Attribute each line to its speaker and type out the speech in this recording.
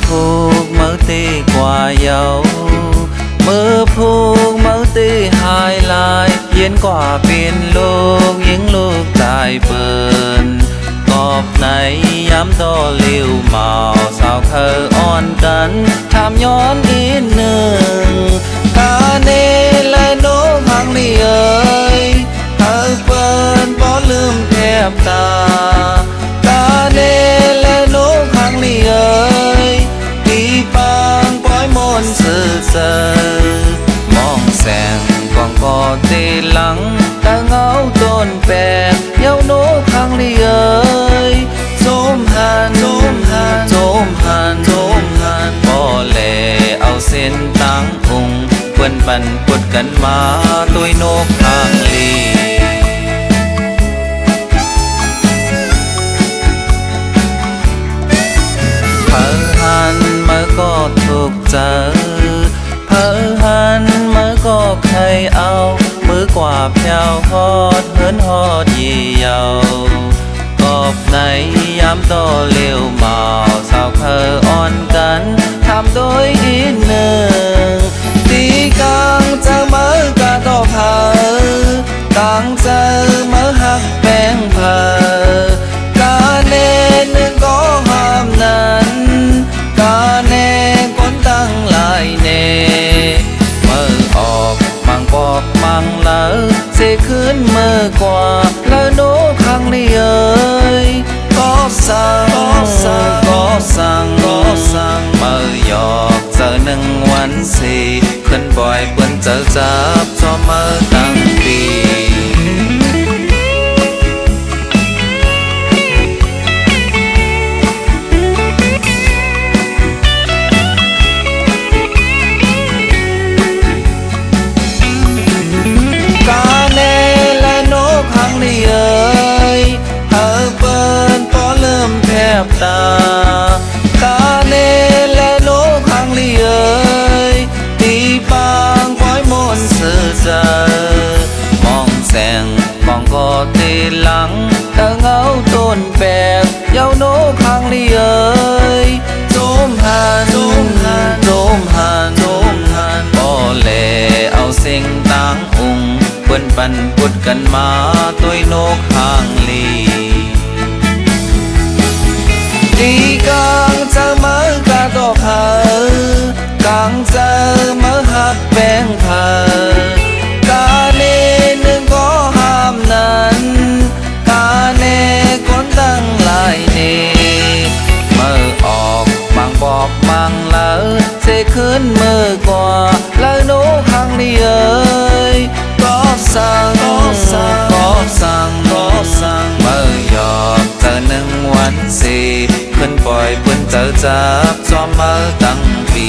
Speaker 1: ผูกมือตีกว่าเยามือผูกมือตีหายลายเย็นกว่าเป็นลูกยิงลูกตายเปินกอบไหนย้ำต่อเลี้ยวเมาสาวเคยอ่อนกันทำย้อนอีกหนึ่งกาเนและโนพังนี่เอ๋ยเธอเปินบ่ลืมแทบตากาเนและโนพังนี่เอ๋ยตีปางปล่อยมนต์สื่อเสอมองแสงกองกอตีหลังแต่เงาต้นแปดเย้าโนพังนี่เอ๋ยโจมหันโจมหันโจมหันโจมหันบ่แลเอาเส้นตั้งองค์เปิ้นปันปดกันมาตุยนกทางลีเผอหันเมื่อก็ถูกเจอเผอหันเมื่อก็ใครเอามือกว่าแผ่วฮอดเฮินฮอดยี่เยากอบไหนย้ำต่อเลี้ยวเมาสาวเคยอ่อนกันทำโดยอีกหนึ่งตีกลางเจอมือกะต่อเผอกลางเจอมือหักแป้งเผอกาเนหนึ่งก็ห้ามนั้นกาเนคนตั้งหลายเนมือออกมังปอกมังเลอเสขึ้นมือกว่าแล้วโนครั้งนี้เอ่ยก็สั่งก็สั่งก็สั่งก็สั่งมือหยอกเจอหนึ่งวันสี่ขึ้นบ่อยเปิ้นเจอจับจอมือตั้งปีกาเนและโนครั้งนี้เอ่ยเธอเปิ้นพอเริ่มแทบตากาเนและโนครั้งนี้เอ่ยตีปางปล่อยมนต์สื่อเจอมองแสงมองก็ตีหลังแต่เงาต้นแปดเย้าโนครั้งนี้เอ่ยโจมหันโจมหันโจมหันโจมหันบ่แลเอาสิ่งต่างองค์เปิ้นปันพุดกันมาตุยนกหางลีตีกลางเจอมือกะต่อเผอกลางเจอมือหักแป้งเผอกาเนหนึ่งก็ห้ามนั้นกาเนคนตั้งหลายเนมือออกมังบอกมังเลอเสขึ้นมือกว่าแล้วโนครั้งนี้เอ่ยก็สั่งก็สั่งก็สั่งก็สั่งมือหยอกเจอหนึ่งวันสี่ขึ้นปล่อยเปิ้นเจอจับจอมมือตั้งปี